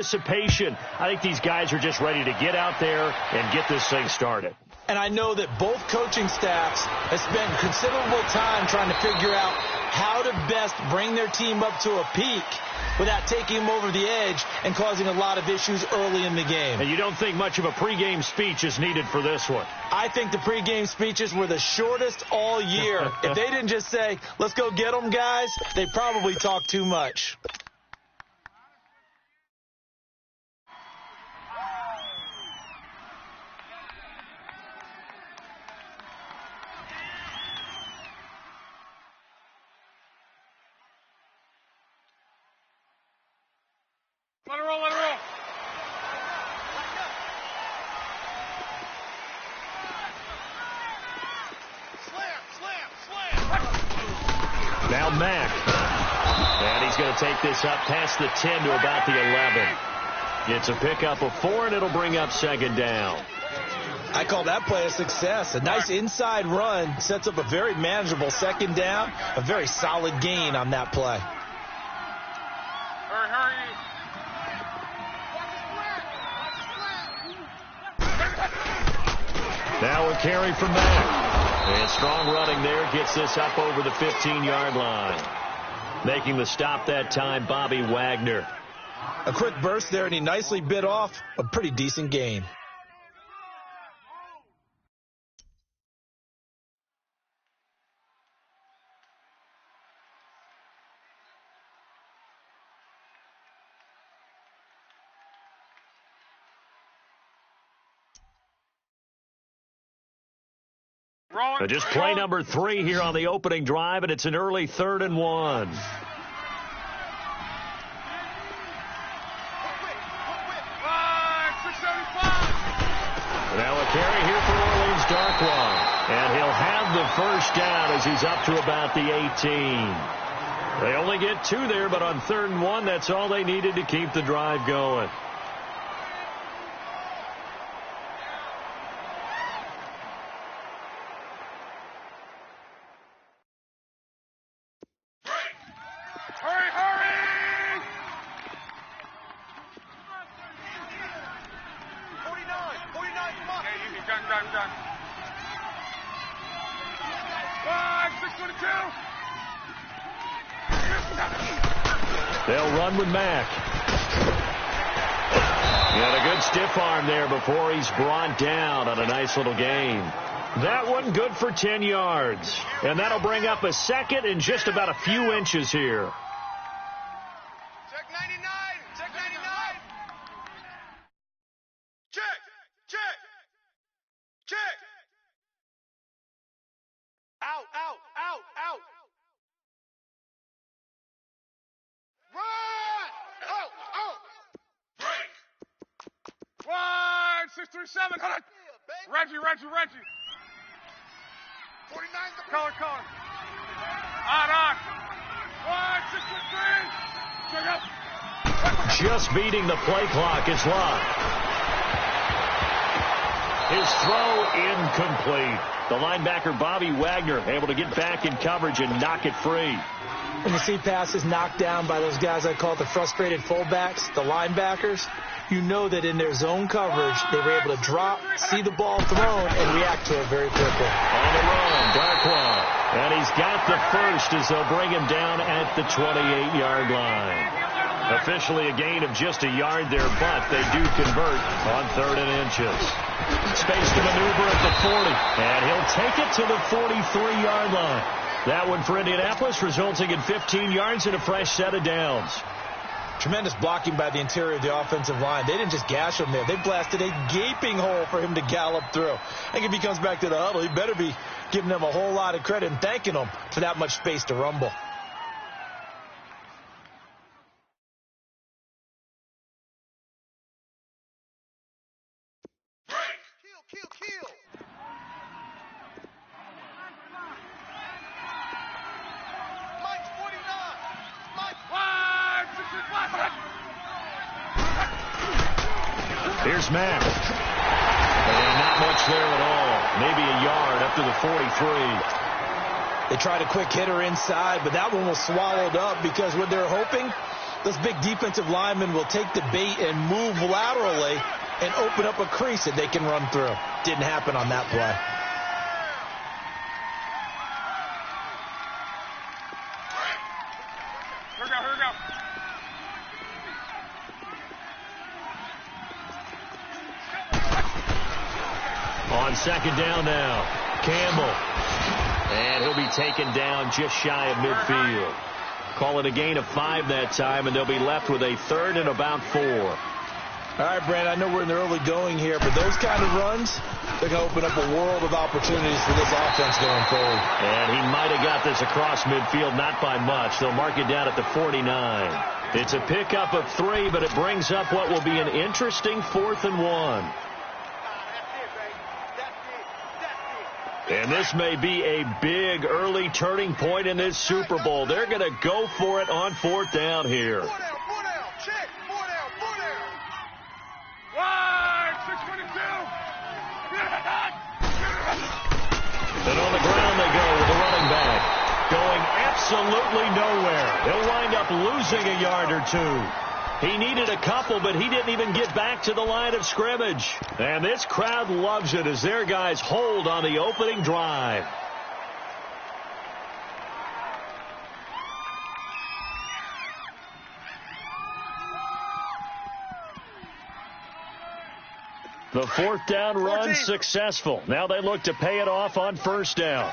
Anticipation. I think these guys are just ready to get out there and get this thing started. And I know that both coaching staffs have spent considerable time trying to figure out how to best bring their team up to a peak without taking them over the edge and causing a lot of issues early in the game. And you don't think much of a pregame speech is needed for this one? I think the pregame speeches were the shortest all year. If they didn't just say, let's go get them, guys, they probably talked too much. Let it roll, let it roll. Slam. Now Mack. And he's going to take this up past the 10 to about the 11. It's a pickup of 4, and it'll bring up second down. I call that play a success. A nice inside run sets up a very manageable second down. A very solid gain on that play. Hurry. Now a carry from Mack. And strong running there gets this up over the 15-yard line. Making the stop that time, Bobby Wagner. A quick burst there, and he nicely bit off a pretty decent gain. So just play number 3 here on the opening drive, and it's an early 3rd and 1. Now a carry here for Orleans Darkwa. And he'll have the first down as he's up to about the 18. They only get 2 there, but on 3rd and 1, that's all they needed to keep the drive going. Done. 5, 6, 22. They'll run with Mack. He had a good stiff arm there before he's brought down on a nice little gain. That one good for 10 yards. And that'll bring up a second and just about a few inches here. Check 99. Check 99. Check. Out. Run! Out! Break! 5, 6, 3, 7. Hold on. Reggie. 49's the color. On. 5, 6, 3. Check up. Just beating the play clock is Locke. His throw incomplete. The linebacker, Bobby Wagner, able to get back in coverage and knock it free. When you see passes knocked down by those guys I call the frustrated fullbacks, the linebackers, you know that in their zone coverage, they were able to drop, see the ball thrown, and react to it very quickly. On the run, Darkwa. And he's got the first as they'll bring him down at the 28-yard line. Officially a gain of just a yard there, but they do convert on 3rd and inches. Space to maneuver at the 40, and he'll take it to the 43-yard line. That one for Indianapolis, resulting in 15 yards and a fresh set of downs. Tremendous blocking by the interior of the offensive line. They didn't just gash him there. They blasted a gaping hole for him to gallop through. I think if he comes back to the huddle, he better be giving them a whole lot of credit and thanking them for that much space to rumble. Kill. Mike's 49. Mike 5, 6, 5. Here's Mack. And not much there at all. Maybe a yard up to the 43. They tried a quick hitter inside, but that one was swallowed up because what they're hoping Those big defensive linemen will take the bait and move laterally and open up a crease that they can run through. Didn't happen on that play. Here we go. On second down now, Campbell. And he'll be taken down just shy of midfield. Call it a gain of 5 that time, and they'll be left with a third and about 4. All right, Brand, I know we're in the early going here, but those kind of runs, they're going to open up a world of opportunities for this offense going forward. And he might have got this across midfield, not by much. They'll mark it down at the 49. It's a pickup of 3, but it brings up what will be an interesting 4th and 1. And this may be a big early turning point in this Super Bowl. They're going to go for it on 4th down here. 4 down, check, 4 down. Wide, 622. And on the ground they go with the running back. Going absolutely nowhere. He'll wind up losing a yard or 2. He needed a couple, but he didn't even get back to the line of scrimmage. And this crowd loves it as their guys hold on the opening drive. The 4th down run successful. Now they look to pay it off on 1st down.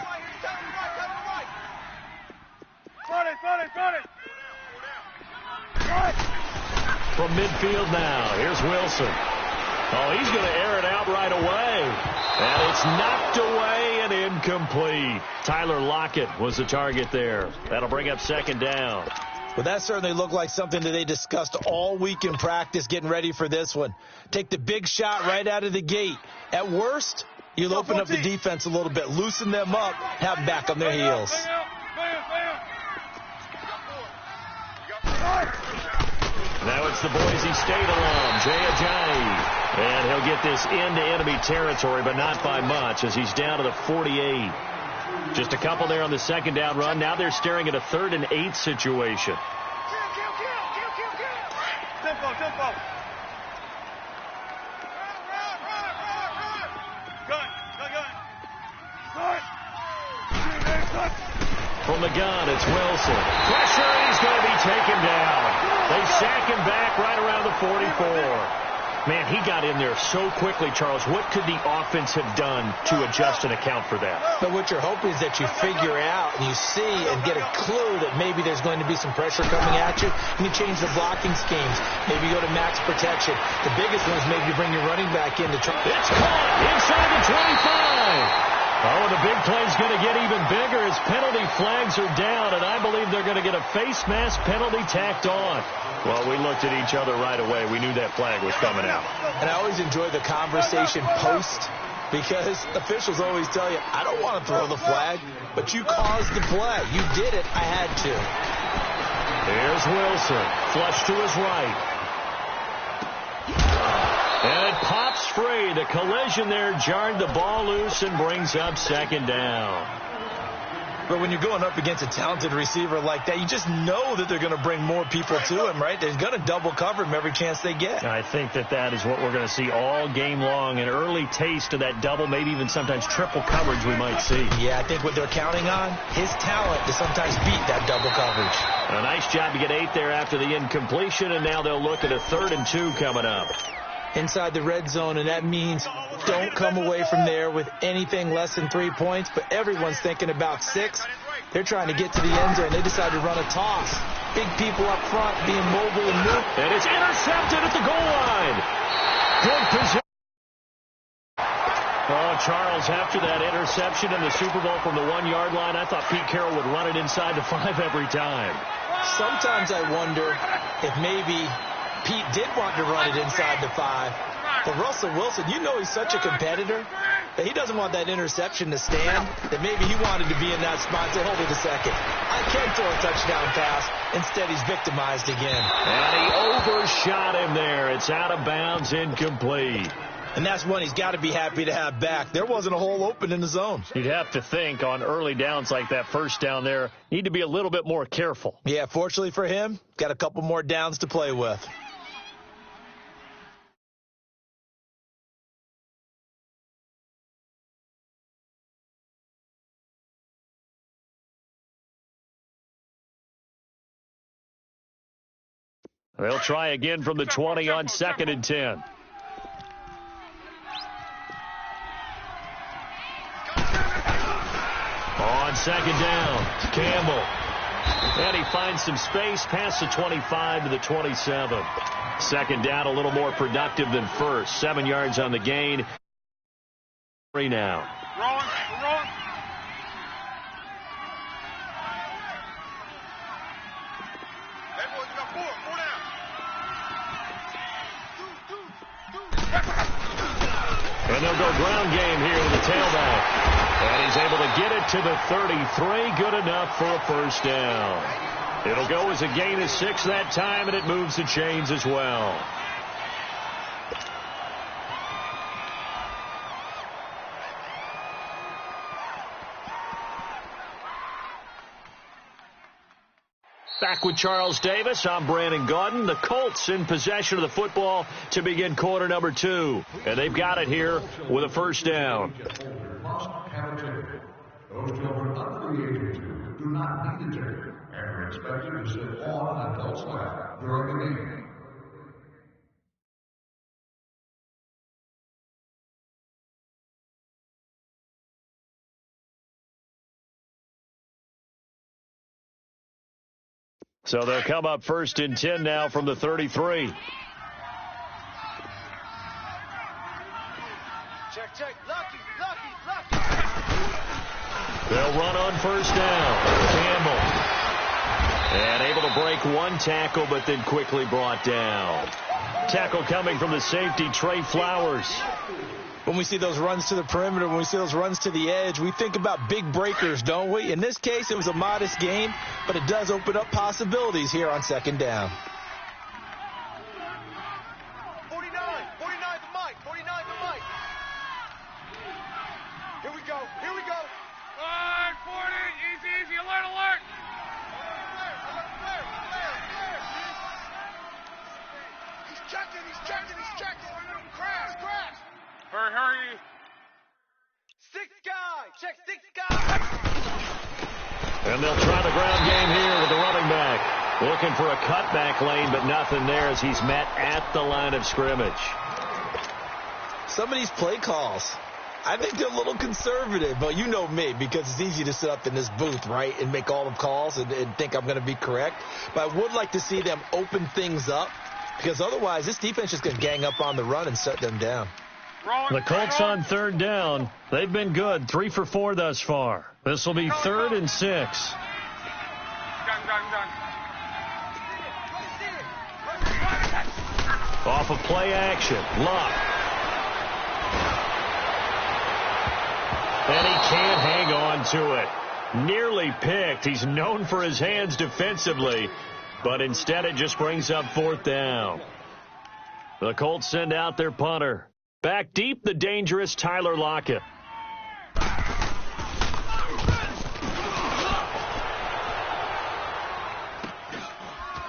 From midfield now, here's Wilson. Oh, he's going to air it out right away. And it's knocked away and incomplete. Tyler Lockett was the target there. That'll bring up 2nd down. Well, that certainly looked like something that they discussed all week in practice getting ready for this one. Take the big shot right out of the gate. At worst, you'll open up the defense a little bit, loosen them up, have them back on their heels. Now it's the Boise State alum, Jay Ajayi. And he'll get this into enemy territory, but not by much as he's down to the 48. Just a couple there on the 2nd down run. Now they're staring at a 3rd and 8 situation. Tempo. Gun. From the gun, it's Wilson. Pressure, he's going to be taken down. They sack him back right around the 44. Man, he got in there so quickly, Charles. What could the offense have done to adjust and account for that? But what you're hoping is that you figure out and you see and get a clue that maybe there's going to be some pressure coming at you, and you change the blocking schemes. Maybe go to max protection. The biggest one is maybe bring your running back in to try. It's caught inside the 25. Oh, the big play's going to get even bigger as penalty flags are down, and I believe they're going to get a face mask penalty tacked on. Well, we looked at each other right away. We knew that flag was coming out. And I always enjoy the conversation post because officials always tell you, I don't want to throw the flag, but you caused the play. You did it. I had to. Here's Wilson. Flush to his right. And it pops free. The collision there jarred the ball loose and brings up 2nd down. But when you're going up against a talented receiver like that, you just know that they're going to bring more people to him, right? They're going to double cover him every chance they get. I think that is what we're going to see all game long. An early taste of that double, maybe even sometimes triple coverage we might see. Yeah, I think what they're counting on, his talent to sometimes beat that double coverage. A nice job to get 8 there after the incompletion, and now they'll look at a 3rd and 2 coming up. Inside the red zone, and that means don't come away from there with anything less than 3 points, but everyone's thinking about 6. They're trying to get to the end zone. They decide to run a toss. Big people up front being mobile and move. And it's intercepted at the goal line. Good position. Oh, Charles, after that interception in the Super Bowl from the 1-yard line, I thought Pete Carroll would run it inside the 5 every time. Sometimes I wonder if maybe Pete did want to run it inside the 5. But Russell Wilson, you know he's such a competitor that he doesn't want that interception to stand, that maybe he wanted to be in that spot. So hold it a second. I can throw a touchdown pass. Instead, he's victimized again. And he overshot him there. It's out of bounds, incomplete. And that's one he's got to be happy to have back. There wasn't a hole open in the zone. You'd have to think on early downs like that first down there, need to be a little bit more careful. Yeah, fortunately for him, got a couple more downs to play with. They'll try again from the 20 on 2nd and 10. On 2nd down, Campbell. And he finds some space past the 25 to the 27. 2nd down, a little more productive than first. 7 yards on the gain. 3 now. Wrong. Hey, boys, you got 4 down. And they'll go ground game here with the tailback. And he's able to get it to the 33. Good enough for a first down. It'll go as a gain of 6 that time, and it moves the chains as well. Back with Charles Davis. I'm Brandon Gaudin. The Colts in possession of the football to begin quarter number 2. And they've got it here with a first down. Those children under the age of 2 do not need a ticket and are expected to sit on an adult's lap during the game. So they'll come up 1st and 10 now from the 33. Check. Lucky. They'll run on first down. Campbell. And able to break one tackle, but then quickly brought down. Tackle coming from the safety, Trey Flowers. When we see those runs to the perimeter, when we see those runs to the edge, we think about big breakers, don't we? In this case, it was a modest game, but it does open up possibilities here on 2nd down. 49 the mic. Here we go. 40, easy, alert. He's checking. Crash. Hurry. 6 guy. Check 6 guy. And they'll try the ground game here with the running back. Looking for a cutback lane, but nothing there as he's met at the line of scrimmage. Some of these play calls, I think they're a little conservative, but you know me, because it's easy to sit up in this booth, right, and make all the calls and think I'm going to be correct. But I would like to see them open things up, because otherwise this defense is going to gang up on the run and shut them down. The Colts on 3rd down. They've been good, 3 for 4 thus far. This will be 3rd and 6. Done. Off of play action, Luck. And he can't hang on to it. Nearly picked. He's known for his hands defensively, but instead it just brings up 4th down. The Colts send out their punter. Back deep, the dangerous Tyler Lockett.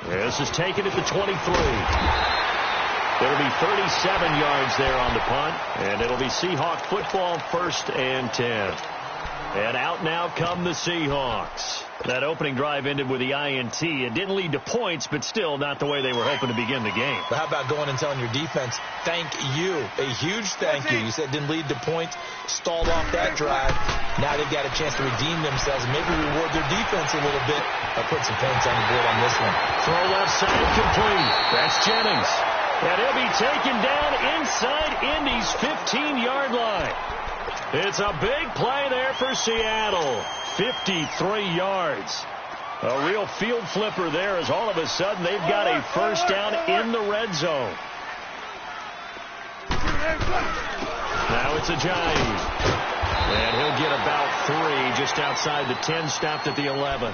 This is taken at the 23. It'll be 37 yards there on the punt, and it'll be Seahawk football 1st and 10. And out now come the Seahawks. That opening drive ended with the INT. It didn't lead to points, but still not the way they were hoping to begin the game. But how about going and telling your defense, thank you, a huge thank you. You said it didn't lead to points, stalled off that drive. Now they've got a chance to redeem themselves and maybe reward their defense a little bit by putting some points on the board on this one. Throw left side complete. That's Jennings. And he'll be taken down inside Indy's 15-yard line. It's a big play there for Seattle. 53 yards. A real field flipper there as all of a sudden they've got a first down in the red zone. Now it's Ajayi. And he'll get about 3 just outside the 10, stopped at the 11.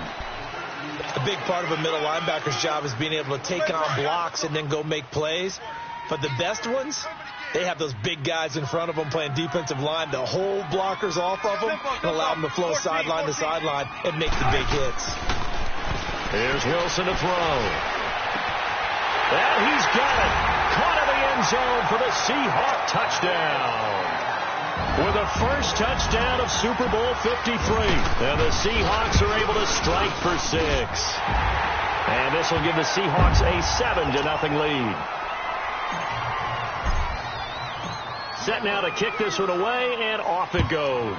A big part of a middle linebacker's job is being able to take on blocks and then go make plays. But the best ones, they have those big guys in front of them playing defensive line to hold blockers off of them and allow them to flow sideline to sideline and make the big hits. Here's Wilson to throw. And he's got it. Caught in the end zone for the Seahawk touchdown. With the first touchdown of Super Bowl 53. And the Seahawks are able to strike for 6. And this will give the Seahawks a 7-0 lead. Set now to kick this one away, and off it goes.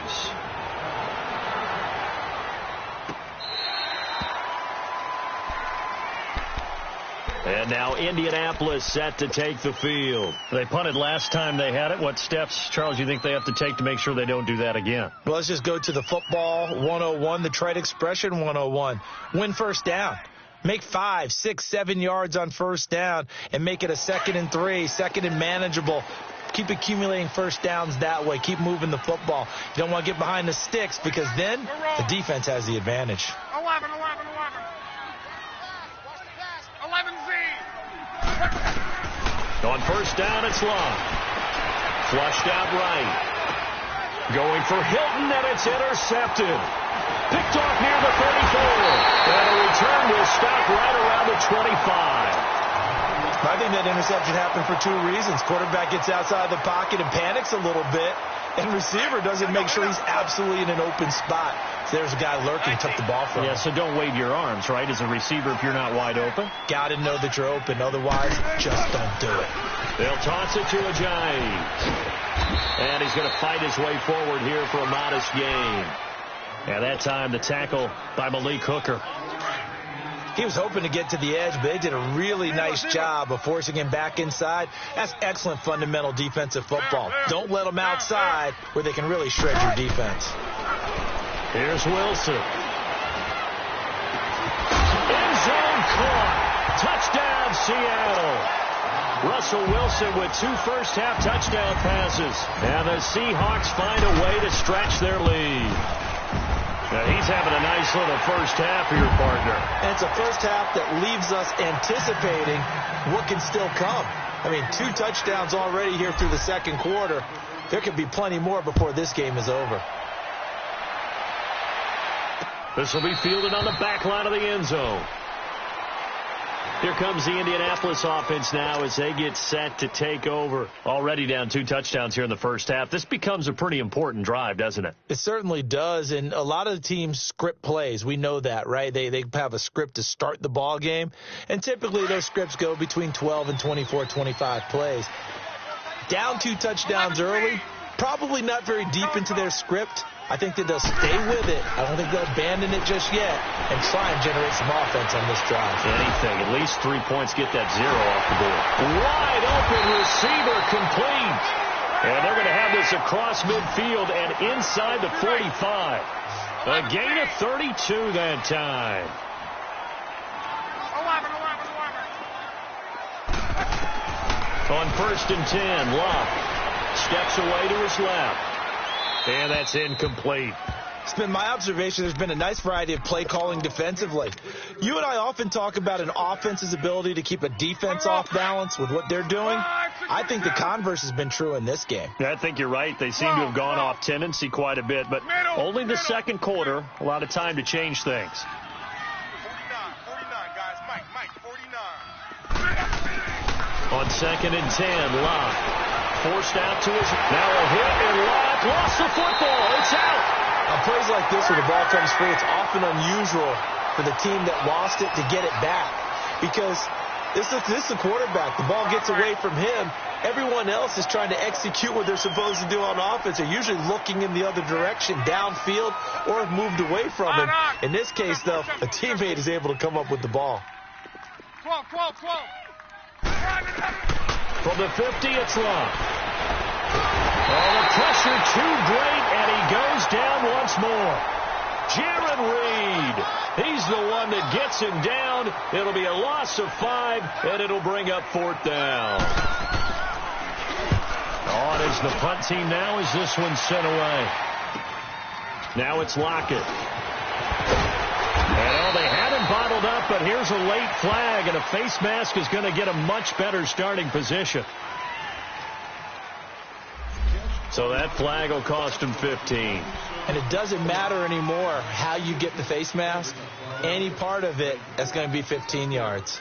And now Indianapolis set to take the field. They punted last time they had it. What steps, Charles, you think they have to take to make sure they don't do that again? Well, let's just go to the football 101, the trade expression 101. Win first down. Make 5, 6, 7 yards on first down and make it a 2nd and 3, 2nd and manageable. Keep accumulating first downs that way. Keep moving the football. You don't want to get behind the sticks because then the defense has the advantage. 11. 11Z. On first down, it's Love. Flushed out right. Going for Hilton, and it's intercepted. Picked off near the 34. And a return will stop right around the 25. I think that interception happened for 2 reasons. Quarterback gets outside the pocket and panics a little bit, and receiver doesn't make sure he's absolutely in an open spot. So there's a guy lurking, took the ball from him. Yeah, so don't wave your arms, right, as a receiver if you're not wide open. Got to know that you're open. Otherwise, just don't do it. They'll toss it to Ajayi. And he's going to fight his way forward here for a modest gain. And that time, the tackle by Malik Hooker. He was hoping to get to the edge, but they did a really nice job of forcing him back inside. That's excellent fundamental defensive football. Don't let them outside where they can really shred your defense. Here's Wilson. End zone caught. Touchdown, Seattle. Russell Wilson with 2 first-half touchdown passes. And the Seahawks find a way to stretch their lead. Now he's having a nice little first half here, partner. And it's a first half that leaves us anticipating what can still come. I mean, 2 touchdowns already here through the second quarter. There could be plenty more before this game is over. This will be fielded on the back line of the end zone. Here comes the Indianapolis offense now as they get set to take over. Already down 2 touchdowns here in the first half. This becomes a pretty important drive, doesn't it? It certainly does, and a lot of the teams script plays. We know that, right? They have a script to start the ball game, and typically those scripts go between 12 and 24, 25 plays. Down 2 touchdowns early, probably not very deep into their script. I think that they'll stay with it. I don't think they'll abandon it just yet and try and generate some offense on this drive. Anything. At least 3 points, get that 0 off the board. Wide open receiver complete. And they're going to have this across midfield and inside the 45. A gain of 32 that time. 11. On first and 10, Love steps away to his left. And that's incomplete. It's been my observation there's been a nice variety of play calling defensively. You and I often talk about an offense's ability to keep a defense off balance with what they're doing. I think the converse has been true in this game. Yeah, I think you're right. They seem to have gone off tendency quite a bit, but only the second quarter, a lot of time to change things. 49, guys. Mike, 49. On second and 10, Locke forced out to his. Now a hit, and Locke lost the football. It's out. On plays like this where the ball comes free, it's often unusual for the team that lost it to get it back because this is the quarterback. The ball gets away from him. Everyone else is trying to execute what they're supposed to do on offense. They're usually looking in the other direction, downfield, or have moved away from him. In this case, though, a teammate is able to come up with the ball. 12. From the 50, it's Locke. Oh, the pressure too great, and he goes down once more. Jaron Reed, he's the one that gets him down. It'll be a loss of 5, and it'll bring up 4th down. On is the punt team now as this one's sent away. Now it's Lockett. And they had him bottled up but here's a late flag, and a face mask is going to get a much better starting position. So that flag will cost him 15. And it doesn't matter anymore how you get the face mask. Any part of it, that's going to be 15 yards.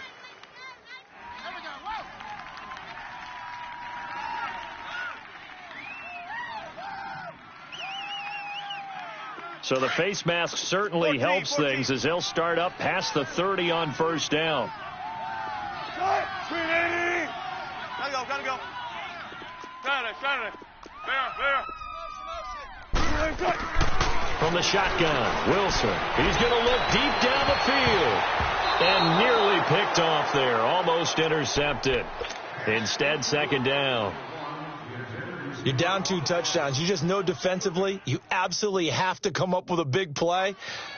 So the face mask certainly helps things as they'll start up past the 30 on first down. Gotta go. Saturday. There. From the shotgun, Wilson. He's going to look deep down the field. And nearly picked off there. Almost intercepted. Instead, second down. You're down 2 touchdowns. You just know defensively you absolutely have to come up with a big play.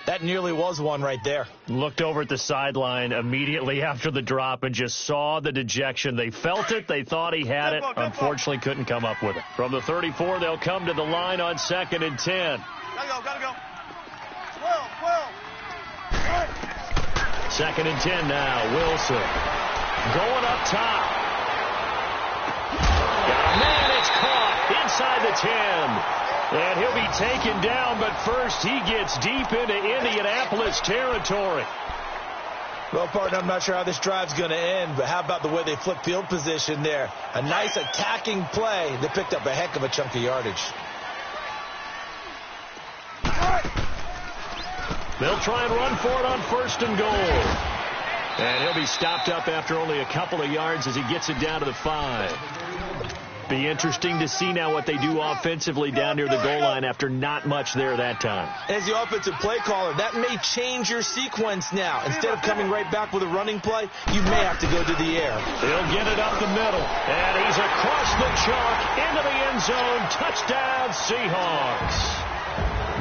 That nearly was one right there. Looked over at the sideline immediately after the drop and just saw the dejection. They felt it. They thought he had it. Unfortunately, couldn't come up with it. From the 34, they'll come to the line on 2nd and 10. Gotta go. 12. 2nd and 10 now. Wilson going up top. Man, it's caught inside the 10. And he'll be taken down, but first he gets deep into Indianapolis territory. Well, partner, I'm not sure how this drive's going to end, but how about the way they flip field position there? A nice attacking play. They picked up a heck of a chunk of yardage. They'll try and run for it on 1st and goal. And he'll be stopped up after only a couple of yards as he gets it down to the 5. Be interesting to see now what they do offensively down near the goal line after not much there that time. As the offensive play caller, that may change your sequence now. Instead of coming right back with a running play, you may have to go to the air. He'll get it up the middle, and he's across the chalk into the end zone. Touchdown, Seahawks.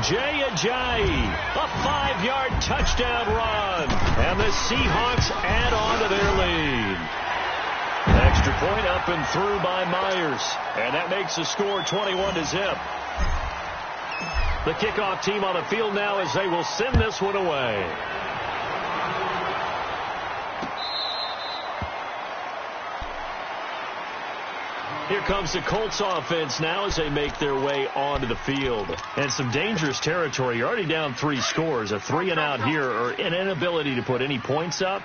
Jay Ajayi, a 5-yard touchdown run, and the Seahawks add on to their lead. Extra point up and through by Myers. And that makes the score 21-0. The kickoff team on the field now as they will send this one away. Here comes the Colts offense now as they make their way onto the field. And some dangerous territory. You're already down 3 scores. A 3-and-out here or an inability to put any points up.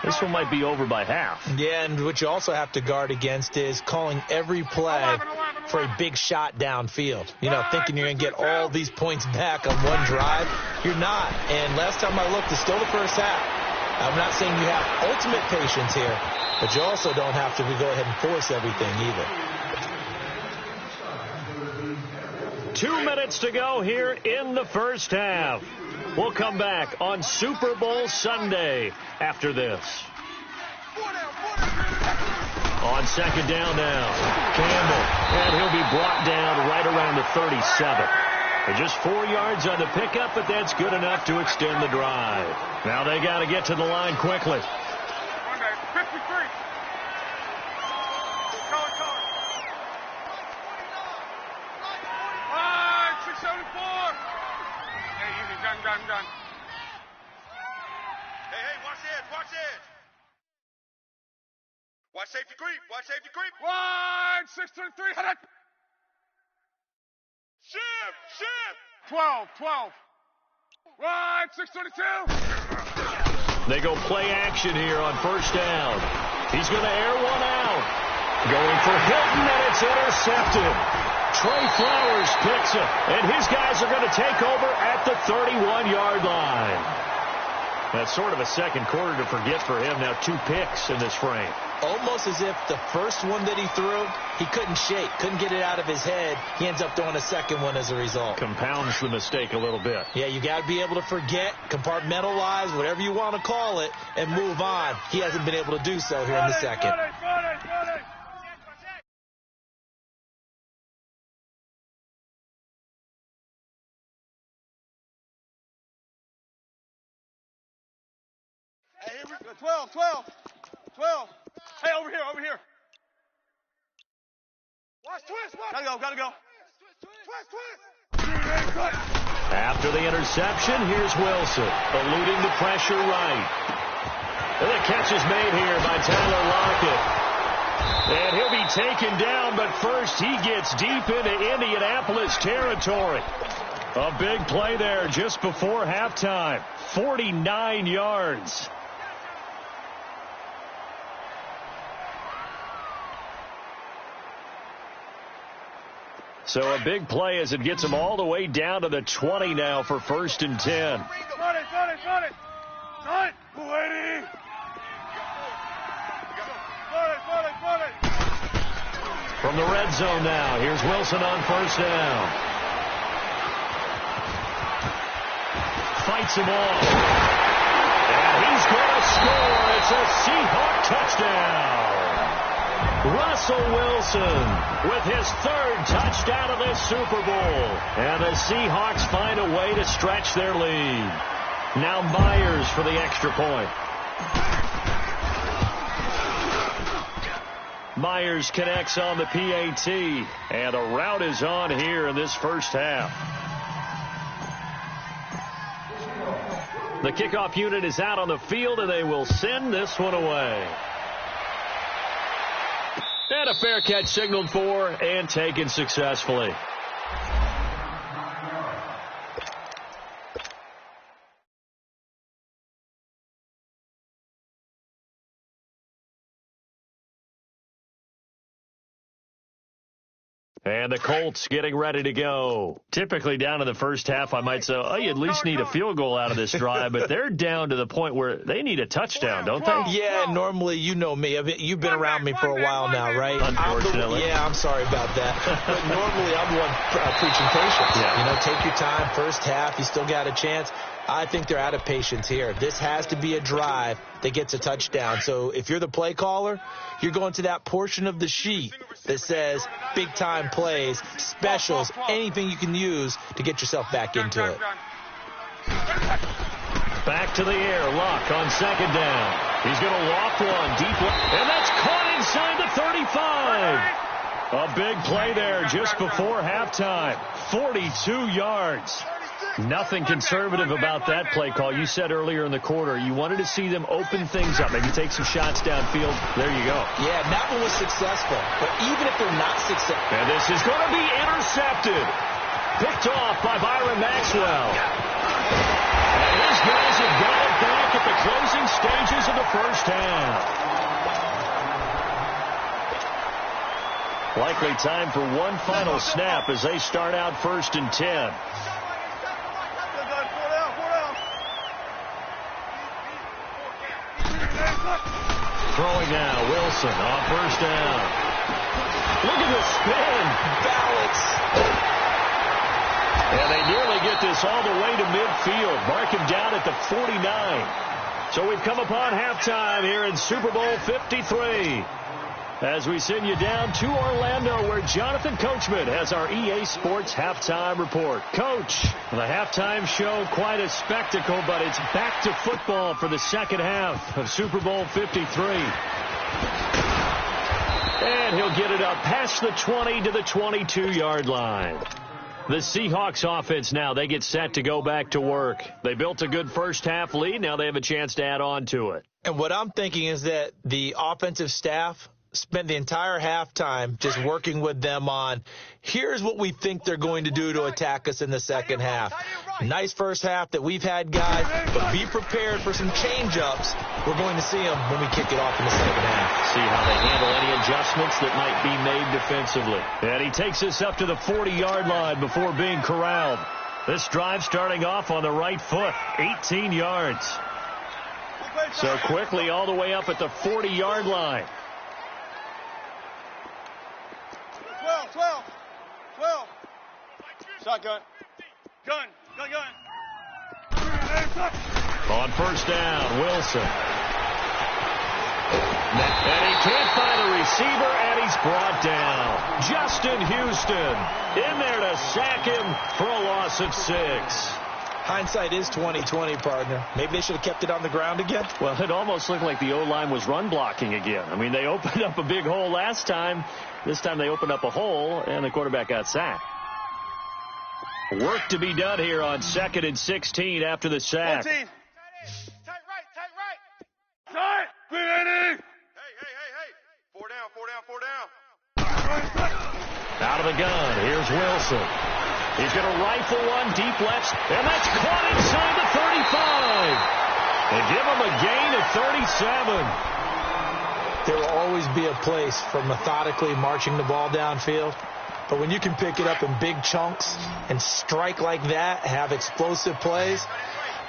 This one might be over by half. Yeah, and what you also have to guard against is calling every play for a big shot downfield. You know, thinking you're going to get all these points back on one drive. You're not. And last time I looked, it's still the first half. I'm not saying you have ultimate patience here, but you also don't have to go ahead and force everything either. 2 minutes to go here in the first half. We'll come back on Super Bowl Sunday after this. On 2nd down now, Campbell, and he'll be brought down right around the 37. And just 4 yards on the pickup, but that's good enough to extend the drive. Now they got to get to the line quickly. 53. Gun. Hey, watch the edge. Watch safety creep. Wide, 6-3, hit it. Shift. 12. Wide, 6-22. They go play action here on first down. He's going to air one out. Going for Hilton, and it's intercepted. Trey Flowers picks it, and his guys are going to take over at the 31-yard line. That's sort of a second quarter to forget for him. Now 2 picks in this frame. Almost as if the first one that he threw, he couldn't shake, couldn't get it out of his head. He ends up throwing a second one as a result. Compounds the mistake a little bit. Yeah, you got to be able to forget, compartmentalize, whatever you want to call it, and move on. He hasn't been able to do so here in the second. Hey, here we go. 12. Hey, over here. Watch, twist. Gotta go. Twist. After the interception, here's Wilson, eluding the pressure right. And the catch is made here by Tyler Lockett. And he'll be taken down, but first he gets deep into Indianapolis territory. A big play there just before halftime. 49 yards. So a big play as it gets them all the way down to the 20 now for 1st and 10. From the red zone now, here's Wilson on 1st down. Fights him off. And he's going to score. It's a Seahawk touchdown. Russell Wilson with his 3rd touchdown of this Super Bowl. And the Seahawks find a way to stretch their lead. Now Myers for the extra point. Myers connects on the PAT. And a rout is on here in this first half. The kickoff unit is out on the field, and they will send this one away. And a fair catch signaled for and taken successfully. And the Colts getting ready to go. Typically down in the first half, I might say, oh, you at least need a field goal out of this drive. But they're down to the point where they need a touchdown, don't they? Yeah, normally, you know me. You've been around me for a while now, right? Unfortunately. I'm sorry about that. But normally I'm the one preaching patience. Yeah. You know, take your time. First half, you still got a chance. I think they're out of patience here. This has to be a drive that gets a touchdown. So if you're the play caller, you're going to that portion of the sheet that says big-time plays, specials, anything you can use to get yourself back into it. Back to the air. Luck on 2nd down. He's going to loft one deep. And that's caught inside the 35. A big play there just before halftime. 42 yards. Nothing conservative about that play call. You said earlier in the quarter you wanted to see them open things up, maybe take some shots downfield. There you go. Yeah, that one was successful. But even if they're not successful. And this is going to be intercepted. Picked off by Byron Maxwell. And his guys have got it back at the closing stages of the first half. Likely time for one final snap as they start out 1st and 10. Throwing now, Wilson on 1st down. Look at the spin. Balance. And they nearly get this all the way to midfield. Mark him down at the 49. So we've come upon halftime here in Super Bowl 53. As we send you down to Orlando, where Jonathan Coachman has our EA Sports halftime report. Coach, the halftime show, quite a spectacle, but it's back to football for the second half of Super Bowl 53. And he'll get it up past the 20 to the 22-yard line. The Seahawks offense now, they get set to go back to work. They built a good first half lead. Now they have a chance to add on to it. And what I'm thinking is that the offensive staff spent the entire halftime just working with them on, here's what we think they're going to do to attack us in the second half. Nice first half that we've had, guys, but be prepared for some change-ups. We're going to see them when we kick it off in the second half. See how they handle any adjustments that might be made defensively. And he takes us up to the 40-yard line before being corralled. This drive starting off on the right foot, 18 yards. So quickly all the way up at the 40-yard line. 12. Shotgun. Gun. On 1st down, Wilson. And he can't find a receiver, and he's brought down. Justin Houston in there to sack him for a loss of 6. Hindsight is 20/20, partner. Maybe they should have kept it on the ground again. Well, it almost looked like the O-line was run blocking again. I mean, they opened up a big hole last time. This time they opened up a hole, and the quarterback got sacked. Work to be done here on 2nd and 16 after the sack. 14. Tight right. Hey. Four down. Out of the gun, here's Wilson. He's going to rifle one deep left, and that's caught inside the 35. They give him a gain of 37. There will always be a place for methodically marching the ball downfield. But when you can pick it up in big chunks and strike like that, have explosive plays,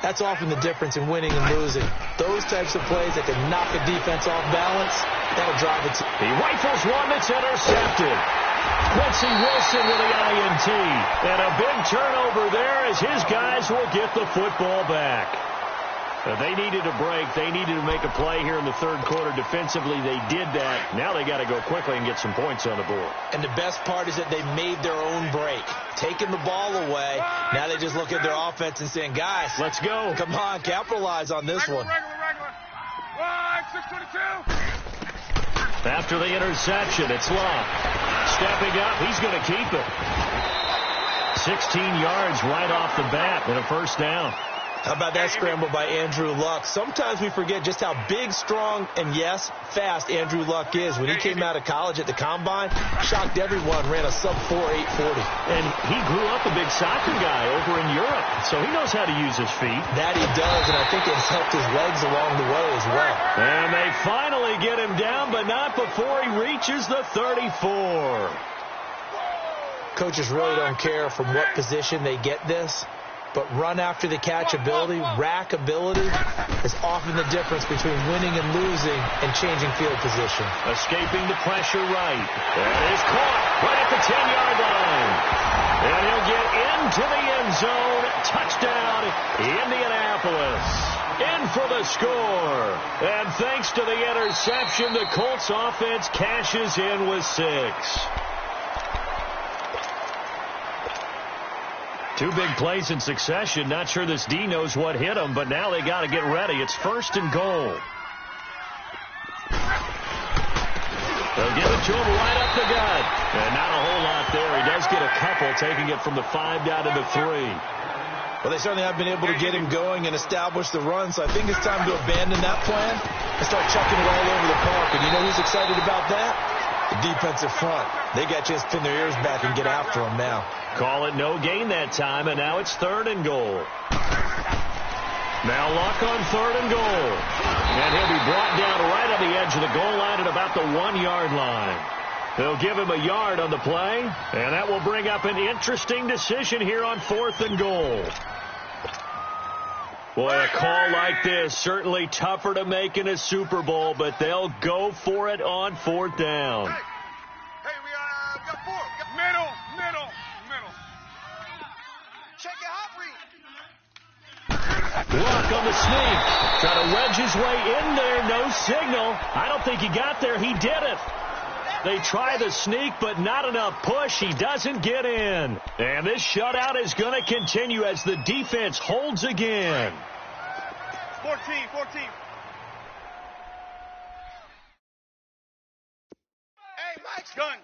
that's often the difference in winning and losing. Those types of plays that can knock a defense off balance, that'll drive it. He rifles one that's intercepted. Quincy Wilson with the INT. And a big turnover there as his guys will get the football back. They needed a break. They needed to make a play here in the third quarter. Defensively, they did that. Now they got to go quickly and get some points on the board. And the best part is that they made their own break. Taking the ball away. Now they just look at their offense and saying, guys, let's go. Come on, capitalize on this one. Regular. 622. After the interception, it's Luck. Stepping up, he's going to keep it. 16 yards right off the bat and a first down. How about that scramble by Andrew Luck? Sometimes we forget just how big, strong, and, yes, fast Andrew Luck is. When he came out of college at the Combine, shocked everyone, ran a sub-4 840. And he grew up a big soccer guy over in Europe, so he knows how to use his feet. That he does, and I think it's helped his legs along the way as well. And they finally get him down, but not before he reaches the 34. Coaches really don't care from what position they get this. But run after the catch ability, rack ability is often the difference between winning and losing and changing field position. Escaping the pressure right. That is caught right at the 10-yard line. And he'll get into the end zone. Touchdown, Indianapolis. In for the score. And thanks to the interception, the Colts offense cashes in with 6. Two big plays in succession. Not sure this D knows what hit him, but now they got to get ready. It's first and goal. They'll give it to him right up the gut. And not a whole lot there. He does get a couple, taking it from the 5 down to the 3. Well, they certainly have been able to get him going and establish the run, so I think it's time to abandon that plan and start chucking it all over the park. And you know who's excited about that? The defensive front. They got just pin their ears back and get after him now. Call it no gain that time, and now it's third and goal. Now Luck on third and goal. And he'll be brought down right on the edge of the goal line at about the 1-yard line. They'll give him a yard on the play, and that will bring up an interesting decision here on fourth and goal. Boy, a call like this, certainly tougher to make in a Super Bowl, but they'll go for it on fourth down. Hey, we got 4. Middle. Check it, hot read. Luck on the sneak. Trying to wedge his way in there. No signal. I don't think he got there. He did it. They try the sneak, but not enough push. He doesn't get in. And this shutout is going to continue as the defense holds again. 14. Hey, Mike's gun.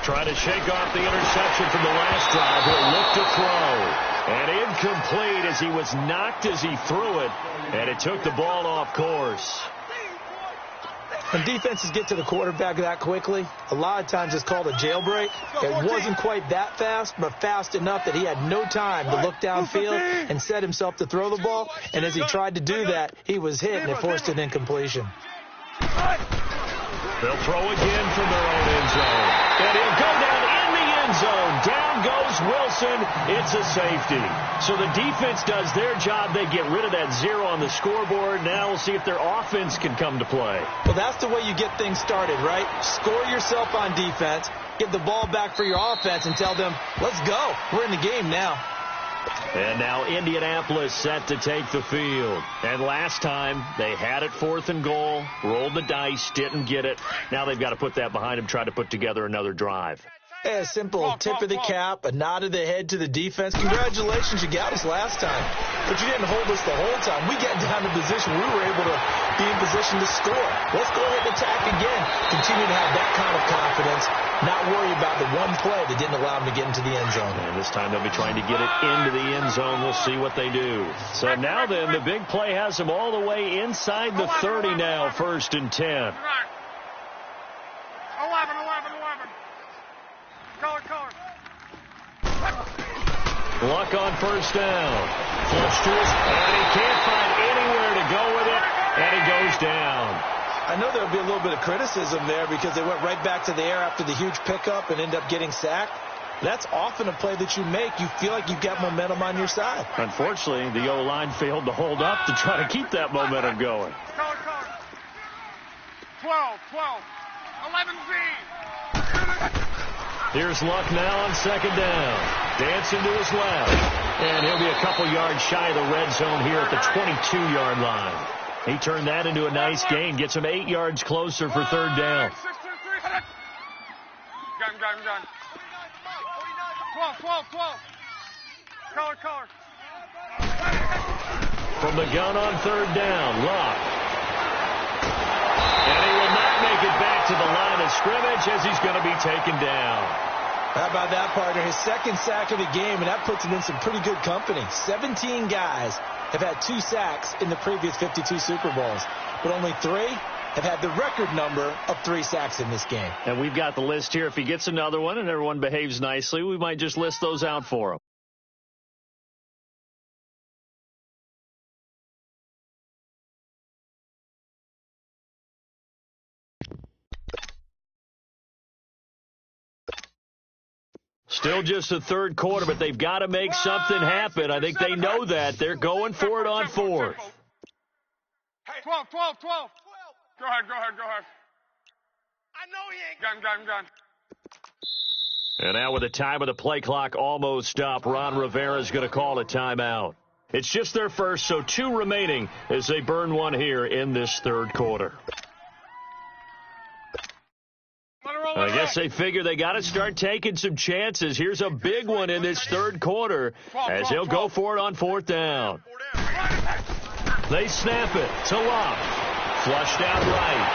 Trying to shake off the interception from the last drive. He'll look to throw. And incomplete as he was knocked as he threw it. And it took the ball off course. When defenses get to the quarterback that quickly, a lot of times it's called a jailbreak. It wasn't quite that fast, but fast enough that he had no time to look downfield and set himself to throw the ball. And as he tried to do that, he was hit and it forced an incompletion. They'll throw again from their own end zone. And he'll go down in the end zone. Down goes Wilson. It's a safety. So the defense does their job. They get rid of that 0 on the scoreboard. Now we'll see if their offense can come to play. Well, that's the way you get things started, right? Score yourself on defense, get the ball back for your offense, and tell them, let's go. We're in the game now. And now Indianapolis set to take the field. And last time, they had it fourth and goal, rolled the dice, didn't get it. Now they've got to put that behind them, try to put together another drive. A simple tip of the cap, a nod of the head to the defense. Congratulations, you got us last time. But you didn't hold us the whole time. We got down to position. We were able to be in position to score. Let's go ahead and attack again. Continue to have that kind of confidence. confidence, not worry about the one play that didn't allow him to get into the end zone. And this time they'll be trying to get it into the end zone. We'll see what they do. So now then, the big play has them all the way inside the 30 now, 1st and 10. 11. Color. Luck on 1st down. Flush to his, and he can't find anywhere to go with it, and he goes down. I know there'll be a little bit of criticism there because they went right back to the air after the huge pickup and end up getting sacked. That's often a play that you make. You feel like you've got momentum on your side. Unfortunately, the O-line failed to hold up to try to keep that momentum going. Color. 12. 11Z. Here's Luck now on 2nd down. Dancing to his left. And he'll be a couple yards shy of the red zone here at the 22-yard line. He turned that into a nice gain. Gets him 8 yards closer for 3rd down. Gun. 12. Color. From the gun on 3rd down, Luck. And he will not make it back to the line of scrimmage as he's going to be taken down. How about that, partner? His 2nd sack of the game, and that puts him in some pretty good company. 17 guys have had 2 sacks in the previous 52 Super Bowls, but only 3 have had the record number of 3 sacks in this game. And we've got the list here. If he gets another one and everyone behaves nicely, we might just list those out for him. Still just the 3rd quarter, but they've got to make something happen. I think they know that. They're going for it on 4th. Hey, 12. Go ahead. I know he ain't. Gun. And now with the time of the play clock almost up, Ron Rivera's going to call a timeout. It's just their first, so 2 remaining as they burn one here in this 3rd quarter. I guess they figure they got to start taking some chances. Here's a big one in this 3rd quarter as they'll go for it on 4th down. They snap it to Luck. Flushed out right.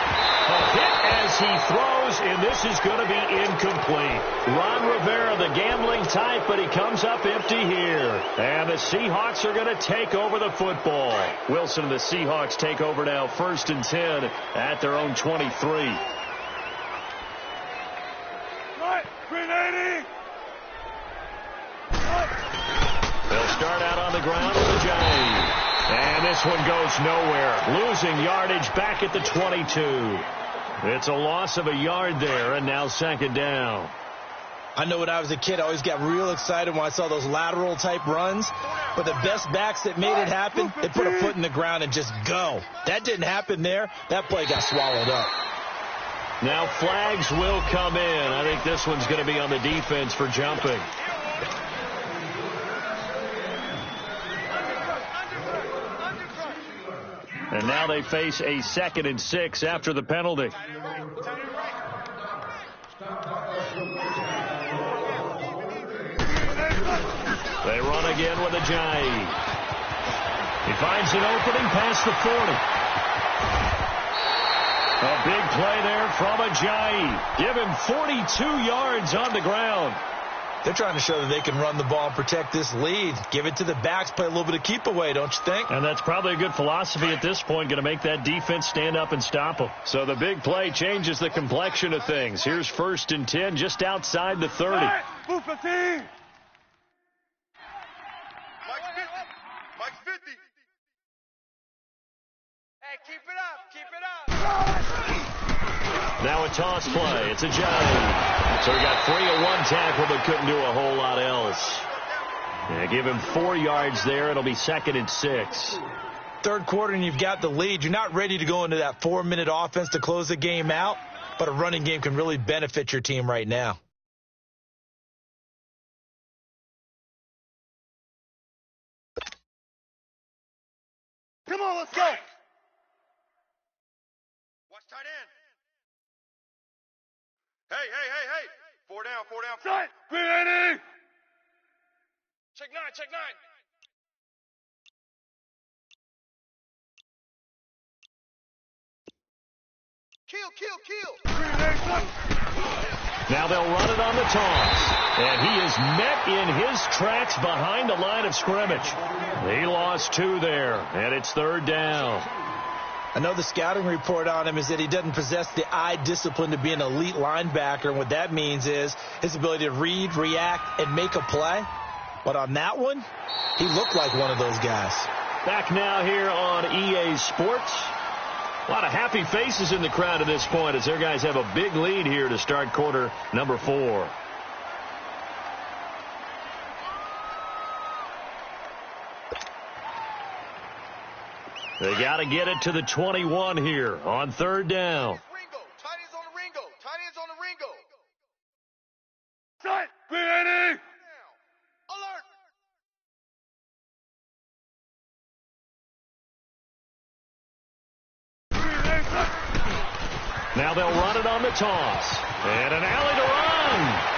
A hit as he throws, and this is going to be incomplete. Ron Rivera, the gambling type, but he comes up empty here. And the Seahawks are going to take over the football. Wilson and the Seahawks take over now, 1st and 10 at their own 23. 380. They'll start out on the ground with a jive. And this one goes nowhere. Losing yardage back at the 22. It's a loss of a yard there, and now 2nd down. I know when I was a kid, I always got real excited when I saw those lateral-type runs. But the best backs that made it happen, they put a foot in the ground and just go. That didn't happen there. That play got swallowed up. Now flags will come in. I think this one's going to be on the defense for jumping. And now they face a 2nd and 6 after the penalty. They run again with a jive. He finds an opening past the 40. A big play there from Ajayi. Give him 42 yards on the ground. They're trying to show that they can run the ball and protect this lead. Give it to the backs, play a little bit of keep away, don't you think? And that's probably a good philosophy at this point, going to make that defense stand up and stop them. So the big play changes the complexion of things. Here's 1st and 10 just outside the 30. Move 15. Mike's 50. Hey, keep it up. Now a toss play. It's a jive. So he got 3 of 1 tackle, but couldn't do a whole lot else. Yeah, give him 4 yards there. It'll be 2nd and 6. 3rd quarter and you've got the lead. You're not ready to go into that 4-minute offense to close the game out, but a running game can really benefit your team right now. Come on, let's go. Watch tight end. Hey. 4 down. Sight. 380. Check 9. Kill. 380. Now they'll run it on the toss. And he is met in his tracks behind the line of scrimmage. He lost 2 there, and it's 3rd down. I know the scouting report on him is that he doesn't possess the eye discipline to be an elite linebacker. And what that means is his ability to read, react, and make a play. But on that one, he looked like one of those guys. Back now here on EA Sports. A lot of happy faces in the crowd at this point as their guys have a big lead here to start quarter number 4. They got to get it to the 21 here on 3rd down. Ringo. Tight ends on the Ringo. Tight ends on the Ringo. Set. B-80. Alert. Now they'll run it on the toss. And an alley to run.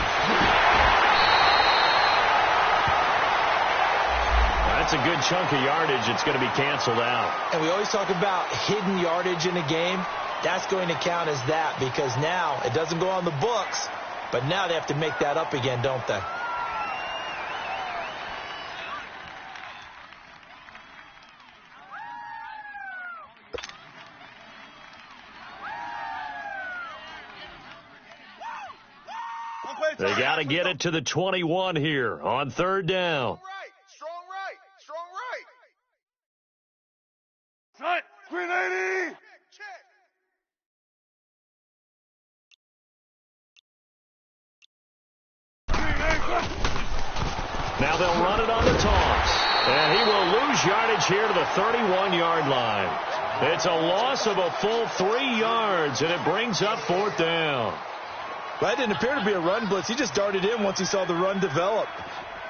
That's a good chunk of yardage. It's going to be canceled out. And we always talk about hidden yardage in a game. That's going to count as that because now it doesn't go on the books, but now they have to make that up again, don't they? They got to get it to the 21 here on 3rd down. Strong right. Strong right. Set. Green 80. Check. Now they'll run it on the toss. And he will lose yardage here to the 31-yard line. It's a loss of a full 3 yards, and it brings up 4th down. That didn't appear to be a run blitz. He just darted in once he saw the run develop.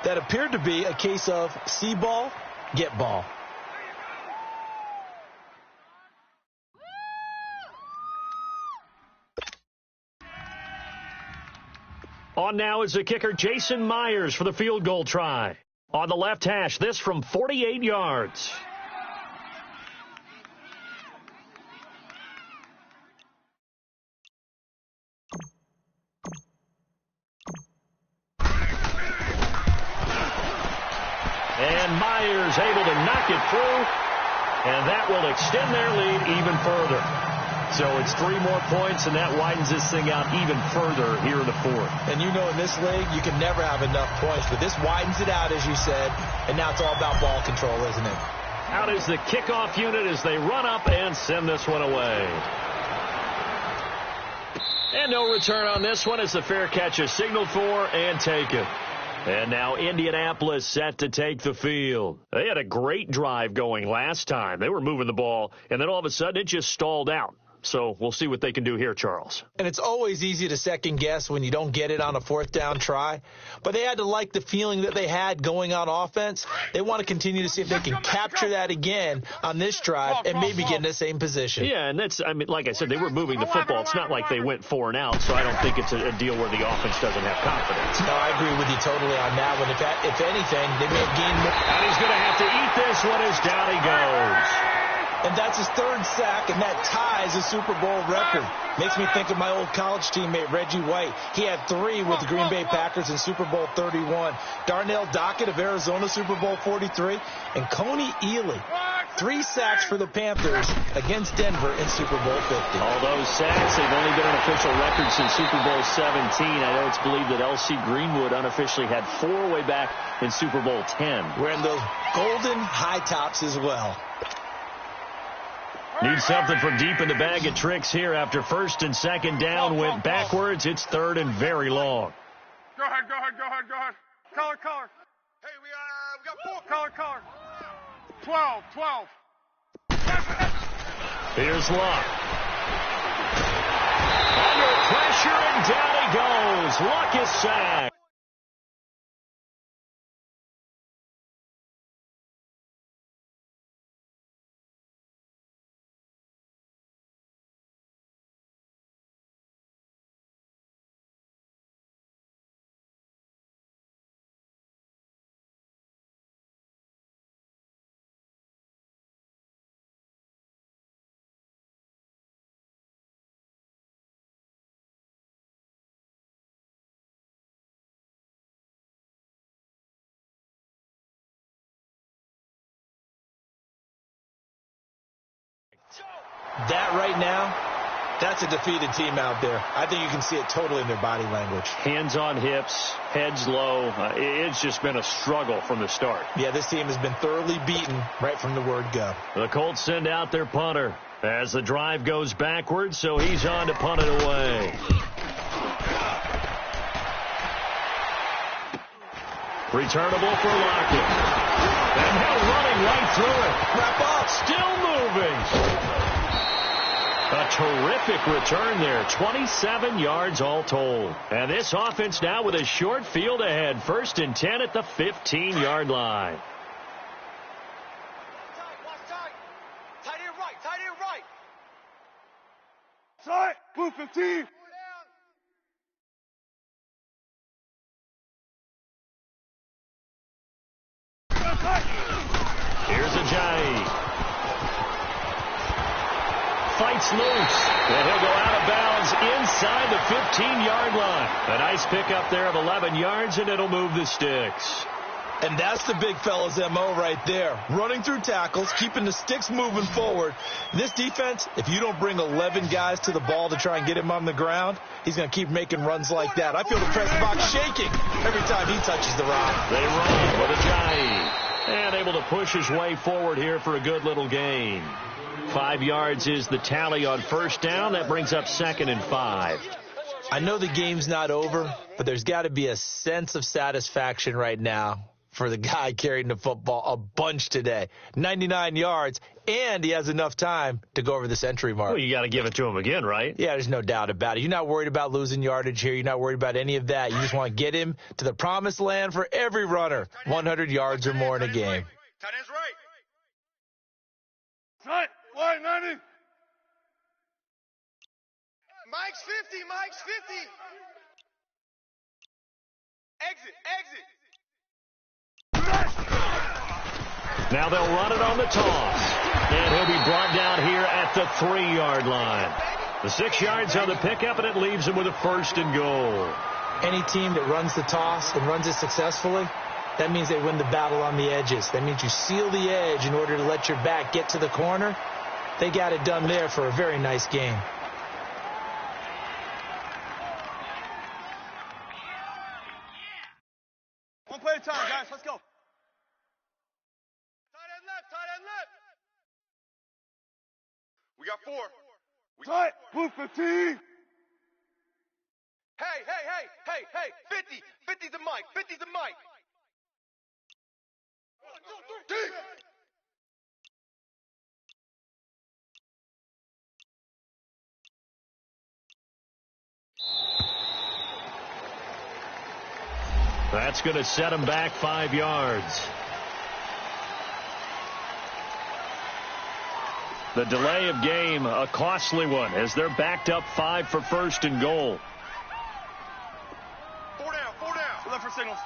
That appeared to be a case of see ball, get ball. On now is the kicker, Jason Myers, for the field goal try. On the left hash, this from 48 yards. And Myers able to knock it through, and that will extend their lead even further. So it's 3 more points, and that widens this thing out even further here in the 4th. And you know in this league, you can never have enough points, but this widens it out, as you said, and now it's all about ball control, isn't it? Out is the kickoff unit as they run up and send this one away. And no return on this one as the fair catch is signaled for and taken. And now Indianapolis set to take the field. They had a great drive going last time. They were moving the ball, and then all of a sudden it just stalled out. So we'll see what they can do here, Charles. And it's always easy to second guess when you don't get it on a 4th down try. But they had to like the feeling that they had going on offense. They want to continue to see if they can capture that again on this drive and maybe get in the same position. Yeah, and that's, I mean, like I said, they were moving the football. It's not like they went 4 and out, so I don't think it's a deal where the offense doesn't have confidence. No, I agree with you totally on that one. If anything, they may have gained more. And he's going to have to eat this one as down he goes. And that's his 3rd sack, and that ties a Super Bowl record. Makes me think of my old college teammate, Reggie White. He had 3 with the Green Bay Packers in Super Bowl 31. Darnell Dockett of Arizona, Super Bowl 43. And Coney Ely, 3 sacks for the Panthers against Denver in Super Bowl 50. All those sacks, they've only been an official record since Super Bowl 17. I know it's believed that L.C. Greenwood unofficially had 4 way back in Super Bowl 10. Wearing those golden high tops as well. Need something from deep in the bag of tricks here after 1st and 2nd down went backwards. It's 3rd and very long. Go ahead. Color. Hey, we got 4. Color. 12. Here's Luck. Under pressure, and down he goes. Luck is sacked. That right now, that's a defeated team out there. I think you can see it totally in their body language. Hands on hips, heads low. It's just been a struggle from the start. Yeah, this team has been thoroughly beaten right from the word go. The Colts send out their punter as the drive goes backwards, so he's on to punt it away. Returnable for Lockett. And Hill running right through it. Wrap up. Still moving. A terrific return there. 27 yards all told. And this offense now with a short field ahead. 1st and 10 at the 15-yard line. Tight end right. Tight end right. Tight. Blue 15. Here's Ajayi. Fights loose, and he'll go out of bounds inside the 15-yard line. A nice pickup there of 11 yards, and it'll move the sticks. And that's the big fella's M.O. right there. Running through tackles, keeping the sticks moving forward. This defense, if you don't bring 11 guys to the ball to try and get him on the ground, he's going to keep making runs like that. I feel the press box shaking every time he touches the rock. They run with Ajayi, and able to push his way forward here for a good little gain. 5 yards is the tally on 1st down. That brings up 2nd and 5. I know the game's not over, but there's got to be a sense of satisfaction right now for the guy carrying the football a bunch today. 99 yards, and he has enough time to go over the century mark. Well, you got to give it to him again, right? Yeah, there's no doubt about it. You're not worried about losing yardage here. You're not worried about any of that. You just want to get him to the promised land for every runner, 100 yards or more in a game. Tight end's right. Tight. Wide 90. Mike's 50. Mike's 50. Exit. Now they'll run it on the toss. And he'll be brought down here at the 3-yard line. The 6 yards on the pickup, and it leaves him with a 1st and goal. Any team that runs the toss and runs it successfully, that means they win the battle on the edges. That means you seal the edge in order to let your back get to the corner. They got it done there for a very nice game. One play at a time, guys. Let's go. Tight end left. Tight end left. We got 4. Tight. Blue 15. Hey. 50. 50's the mic. 50's the mic. 1, 2, 3. That's going to set him back 5 yards. The delay of game, a costly one, as they're backed up 5 for 1st and goal. 4 down. 4 down. Left for signals.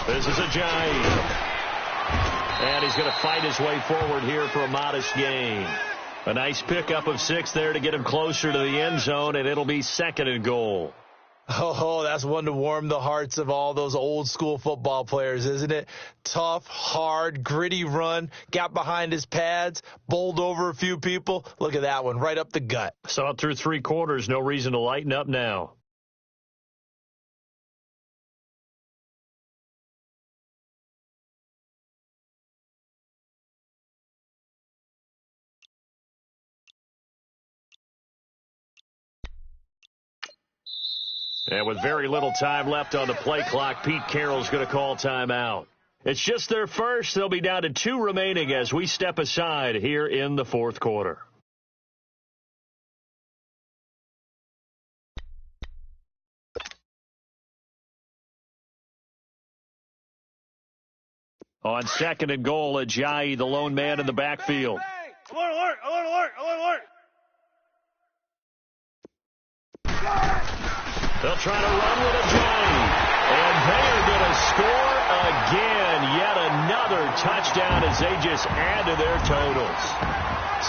This is Ajayi. And he's going to fight his way forward here for a modest gain. A nice pickup of 6 there to get him closer to the end zone, and it'll be 2nd and goal. Oh, that's one to warm the hearts of all those old school football players, isn't it? Tough, hard, gritty run, got behind his pads, bowled over a few people. Look at that one, right up the gut. Saw it through 3 quarters, no reason to lighten up now. And with very little time left on the play clock, Pete Carroll's going to call timeout. It's just their first. They'll be down to 2 remaining as we step aside here in the 4th quarter. On 2nd and goal, Ajayi, the lone man in the backfield. Alert. They'll try to run with Ajayi. And they are going to score again. Yet another touchdown as they just add to their totals.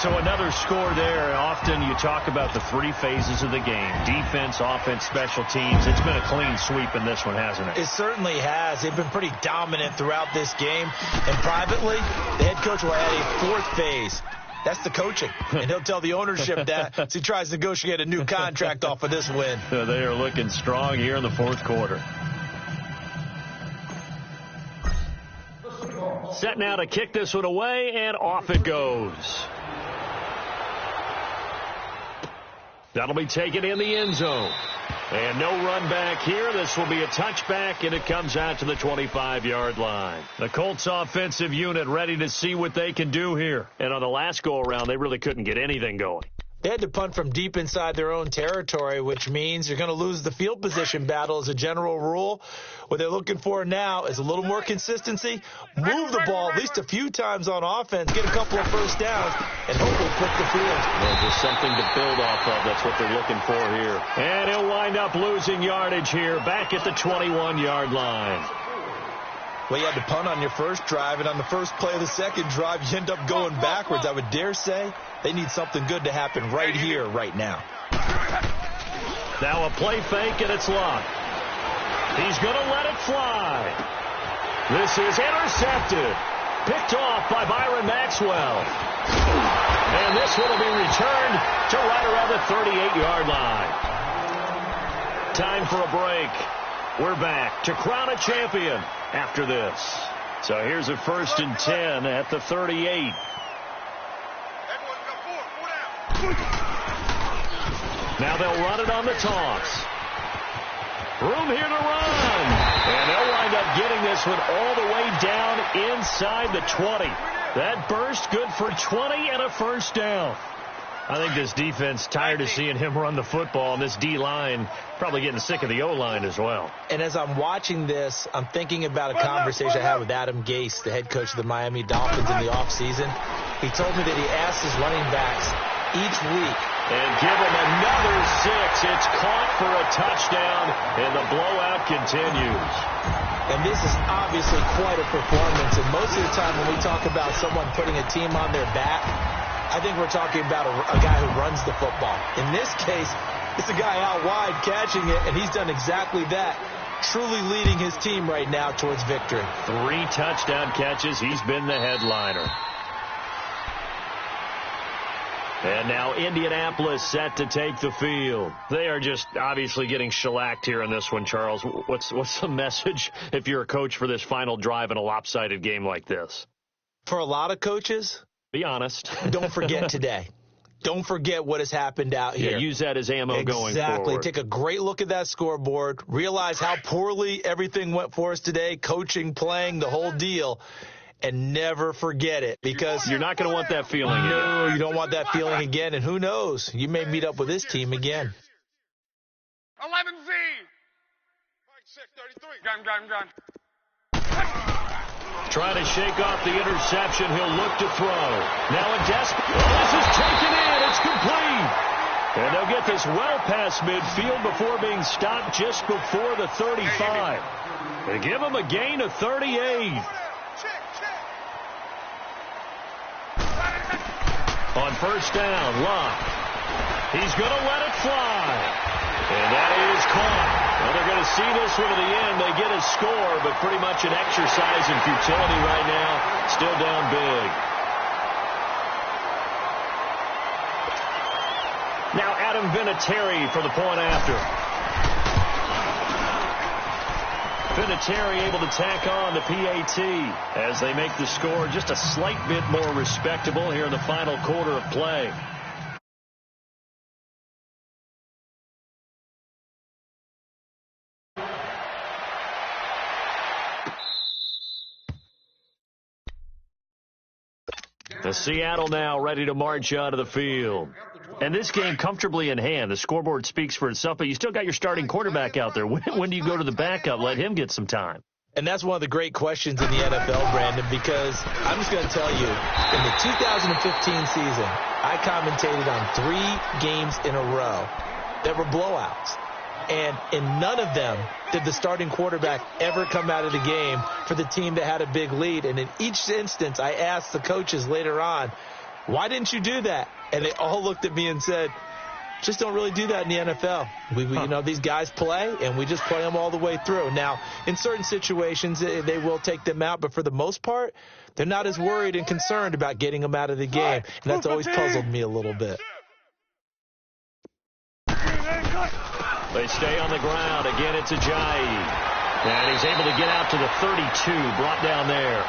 So another score there. Often you talk about the 3 phases of the game. Defense, offense, special teams. It's been a clean sweep in this one, hasn't it? It certainly has. They've been pretty dominant throughout this game. And privately, the head coach will add a 4th phase. That's the coaching. And he'll tell the ownership that as he tries to negotiate a new contract off of this win. They are looking strong here in the fourth quarter. Set now to kick this one away, and off it goes. That'll be taken in the end zone. And no run back here. This will be a touchback, and it comes out to the 25-yard line. The Colts offensive unit ready to see what they can do here. And on the last go-around, they really couldn't get anything going. They had to punt from deep inside their own territory, which means you're going to lose the field position battle as a general rule. What they're looking for now is a little more consistency, move the ball at least a few times on offense, get a couple of first downs, and hopefully flip the field. Well, just something to build off of. That's what they're looking for here. And he'll wind up losing yardage here, back at the 21-yard line. Well, you had to punt on your first drive, and on the first play of the second drive, you end up going backwards. I would dare say they need something good to happen right here, right now. Now a play fake, and it's locked. He's going to let it fly. This is intercepted. Picked off by Byron Maxwell. And this one will be returned to right around the 38-yard line. Time for a break. We're back to crown a champion after this. So here's a 1st and 10 at the 38. Now they'll run it on the toss. Room here to run. And they'll wind up getting this one all the way down inside the 20. That burst good for 20 and a first down. I think this defense tired of seeing him run the football, and this D-line probably getting sick of the O-line as well. And as I'm watching this, I'm thinking about a conversation I had with Adam Gase, the head coach of the Miami Dolphins in the offseason. He told me that he asked his running backs each week. And give him another 6. It's caught for a touchdown, and the blowout continues. And this is obviously quite a performance. And most of the time when we talk about someone putting a team on their back, I think we're talking about a guy who runs the football. In this case, it's a guy out wide catching it, and he's done exactly that, truly leading his team right now towards victory. 3 touchdown catches. He's been the headliner. And now Indianapolis set to take the field. They are just obviously getting shellacked here in this one, Charles. What's the message if you're a coach for this final drive in a lopsided game like this? For a lot of coaches, be honest. Don't forget today. Don't forget what has happened out here. Yeah, use that as ammo going forward. Exactly. Take a great look at that scoreboard. Realize how poorly everything went for us today, coaching, playing, the whole deal. And never forget it, because you're not going to want that feeling again. No, you don't want that feeling again. And who knows? You may meet up with this team again. 11Z. Mike 633. Gun. Trying to shake off the interception. He'll look to throw. Now a this is taken in. It's complete. And they'll get this well past midfield before being stopped just before the 35. They give him a gain of 38. On first down, Locke. He's going to let it fly. And that is caught. Well, they're going to see this one to the end. They get a score, but pretty much an exercise in futility right now. Still down big. Now Adam Vinatieri for the point after. Vinatieri able to tack on the PAT as they make the score just a slight bit more respectable here in the final quarter of play. The Seattle now ready to march out of the field. And this game comfortably in hand. The scoreboard speaks for itself, but you still got your starting quarterback out there. When do you go to the backup? Let him get some time. And that's one of the great questions in the NFL, Brandon, because I'm just going to tell you, in the 2015 season, I commentated on 3 games in a row that were blowouts. And in none of them did the starting quarterback ever come out of the game for the team that had a big lead. And in each instance, I asked the coaches later on, why didn't you do that? And they all looked at me and said, Just don't really do that in the NFL. You know, these guys play, and we just play them all the way through. Now, in certain situations, they will take them out, but for the most part, they're not as worried and concerned about getting them out of the game, and that's always puzzled me a little bit. They stay on the ground. Again, it's Ajayi. And he's able to get out to the 32, brought down there.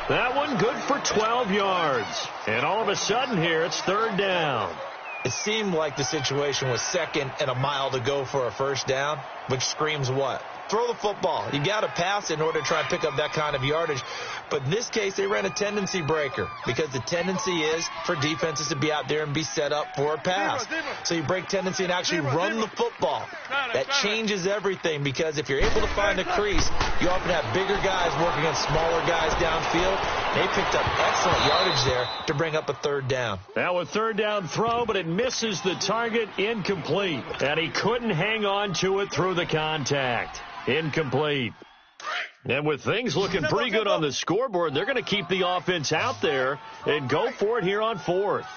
That one good for 12 yards. And all of a sudden here, it's third down. It seemed like the situation was second and a mile to go for a first down, which screams what? Throw the football. You got to pass in order to try and pick up that kind of yardage. But in this case, they ran a tendency breaker because the tendency is for defenses to be out there and be set up for a pass. So you break tendency and actually run the football. That changes everything because if you're able to find a crease, you often have bigger guys working against smaller guys downfield. They picked up excellent yardage there to bring up a third down. Now a third down throw, but it misses the target, incomplete. And he couldn't hang on to it through the contact. Incomplete. And with things looking pretty good on the scoreboard, they're going to keep the offense out there and go for it here on fourth.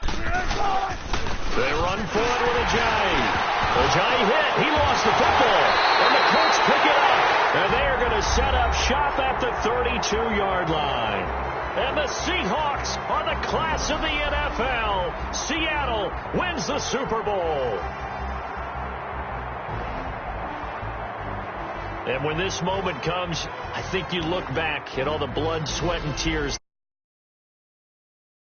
They run for it with Ajayi. Ajayi hit. He lost the football. And the Colts pick it up. And they are going to set up shop at the 32-yard line. And the Seahawks are the class of the NFL. Seattle wins the Super Bowl. And when this moment comes, I think you look back at all the blood, sweat, and tears